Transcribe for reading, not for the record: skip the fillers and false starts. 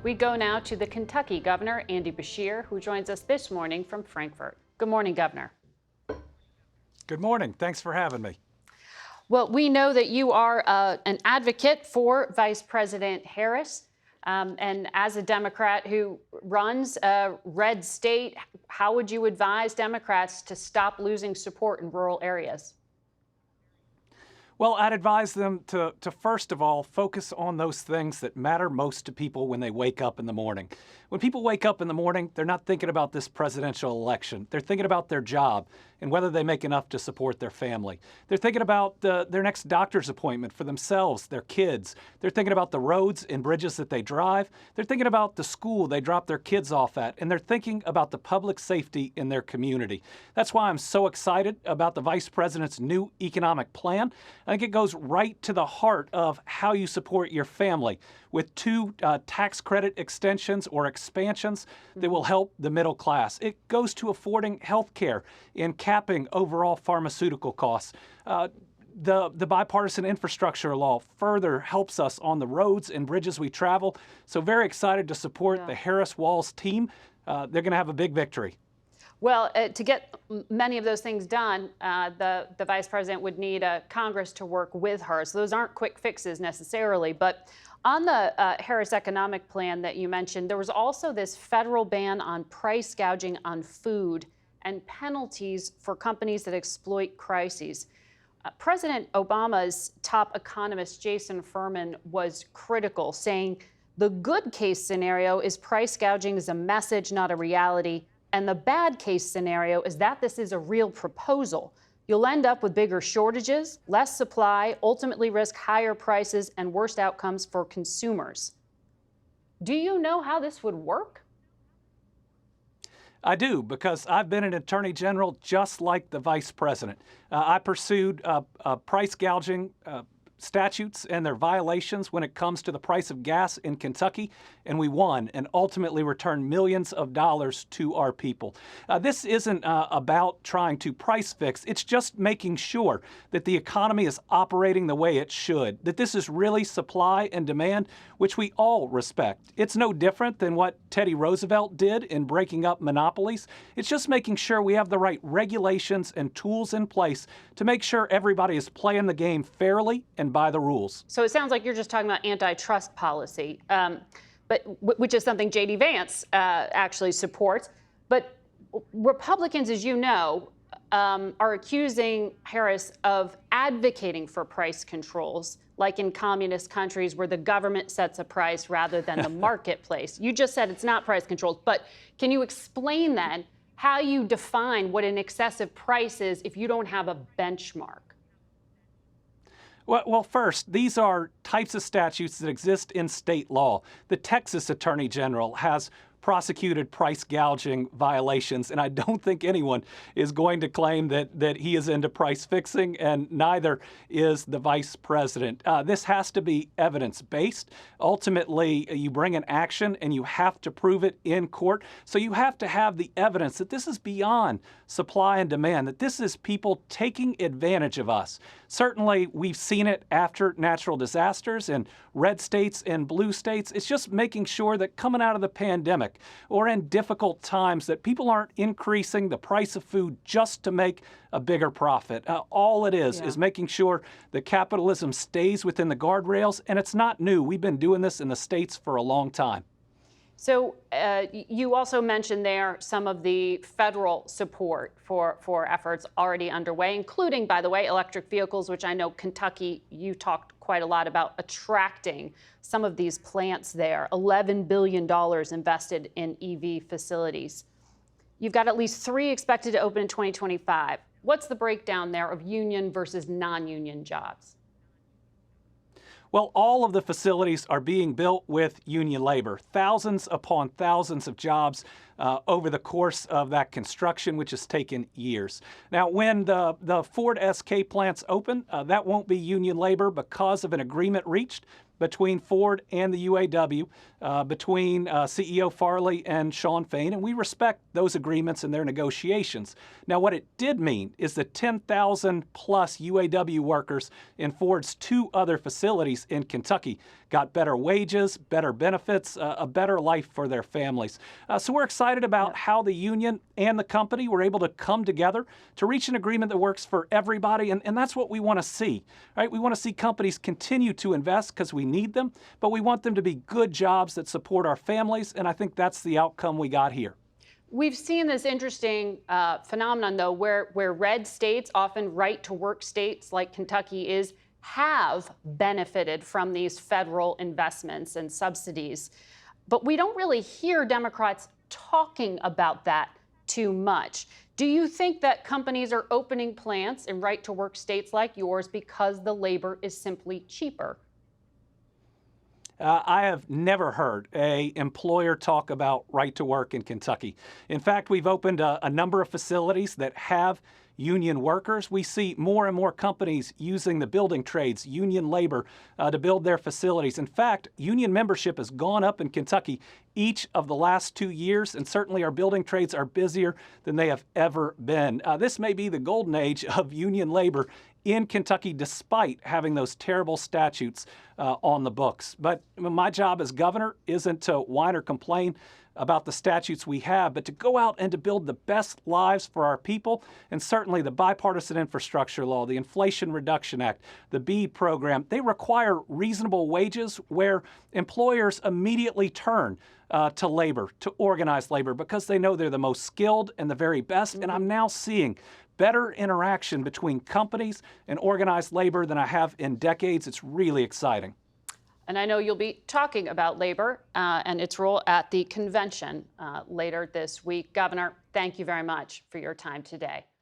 We go now to the Kentucky Governor, Andy Beshear, who joins us this morning from Frankfort. Good morning, Governor. Good morning. Thanks for having me. Well, we know that you are an advocate for Vice President Harris. And as a Democrat who runs a red state, how would you advise Democrats to stop losing support in rural areas? Well, I'd advise them to first of all, focus on those things that matter most to people when they wake up in the morning. When people wake up in the morning, they're not thinking about this presidential election. They're thinking about their job and whether they make enough to support their family. They're thinking about their next doctor's appointment for themselves, their kids. They're thinking about the roads and bridges that they drive. They're thinking about the school they drop their kids off at, and they're thinking about the public safety in their community. That's why I'm so excited about the Vice President's new economic plan. I think it goes right to the heart of how you support your family with two tax credit extensions or expansions that will help the middle class. It goes to affording health care and capping overall pharmaceutical costs. The bipartisan infrastructure law further helps us on the roads and bridges we travel. So very excited to support the Harris-Walz team. They're going to have a big victory. Well, to get many of those things done, the vice president would need Congress to work with her. So those aren't quick fixes necessarily. But on the Harris economic plan that you mentioned, there was also this federal ban on price gouging on food and penalties for companies that exploit crises. President Obama's top economist, Jason Furman, was critical, saying the good case scenario is price gouging is a message, not a reality. And the bad case scenario is that this is a real proposal. You'll end up with bigger shortages, less supply, ultimately risk higher prices and worse outcomes for consumers. Do you know how this would work? I do, because I've been an attorney general just like the vice president. I pursued price gouging statutes and their violations when it comes to the price of gas in Kentucky, and we won and ultimately returned millions of dollars to our people. This isn't about trying to price fix. It's just making sure that the economy is operating the way it should, that this is really supply and demand, which we all respect. It's no different than what Teddy Roosevelt did in breaking up monopolies. It's just making sure we have the right regulations and tools in place to make sure everybody is playing the game fairly and by the rules. So it sounds like you're just talking about antitrust policy, but which is something J.D. Vance actually supports. But Republicans, as you know, are accusing Harris of advocating for price controls, like in communist countries where the government sets a price rather than the marketplace. You just said it's not price controls, but can you explain then how you define what an excessive price is if you don't have a benchmark? Well, first, these are types of statutes that exist in state law. The Texas Attorney General has prosecuted price gouging violations, and I don't think anyone is going to claim that he is into price fixing, and neither is the vice president. This has to be evidence-based. Ultimately, you bring an action and you have to prove it in court. So you have to have the evidence that this is beyond supply and demand, that this is people taking advantage of us. Certainly, we've seen it after natural disasters in red states and blue states. It's just making sure that coming out of the pandemic or in difficult times that people aren't increasing the price of food just to make a bigger profit. All it is making sure that capitalism stays within the guardrails, and it's not new. We've been doing this in the states for a long time. So you also mentioned there some of the federal support for efforts already underway, including, by the way, electric vehicles, which I know Kentucky, you talked quite a lot about attracting some of these plants there. $11 billion invested in EV facilities. You've got at least 3 expected to open in 2025. What's the breakdown there of union versus non-union jobs? Well, all of the facilities are being built with union labor, thousands upon thousands of jobs over the course of that construction, which has taken years. Now, when the Ford SK plants open, that won't be union labor because of an agreement reached between Ford and the UAW, between CEO Farley and Shawn Fain, and we respect those agreements and their negotiations. Now, what it did mean is that 10,000 plus UAW workers in Ford's 2 other facilities in Kentucky got better wages, better benefits, a better life for their families. So we're excited about how the union and the company were able to come together to reach an agreement that works for everybody, and that's what we want to see, right? We want to see companies continue to invest because we need them, but we want them to be good jobs that support our families, and I think that's the outcome we got here. We've seen this interesting phenomenon, though, where red states, often right-to-work states like Kentucky have benefited from these federal investments and subsidies. But we don't really hear Democrats talking about that too much. Do you think that companies are opening plants in right-to-work states like yours because the labor is simply cheaper? I have never heard an employer talk about right to work in Kentucky. In fact, we've opened a number of facilities that have union workers. We see more and more companies using the building trades, union labor, to build their facilities. In fact, union membership has gone up in Kentucky each of the last 2 years, and certainly our building trades are busier than they have ever been. This may be the golden age of union labor in Kentucky, despite having those terrible statutes on the books. But my job as governor isn't to whine or complain about the statutes we have, but to go out and to build the best lives for our people. And certainly the bipartisan infrastructure law, the Inflation Reduction Act, the BEAD program, they require reasonable wages where employers immediately turn to labor, to organized labor, because they know they're the most skilled and the very best. And I'm now seeing better interaction between companies and organized labor than I have in decades. It's really exciting. And I know you'll be talking about labor and its role at the convention later this week. Governor, thank you very much for your time today.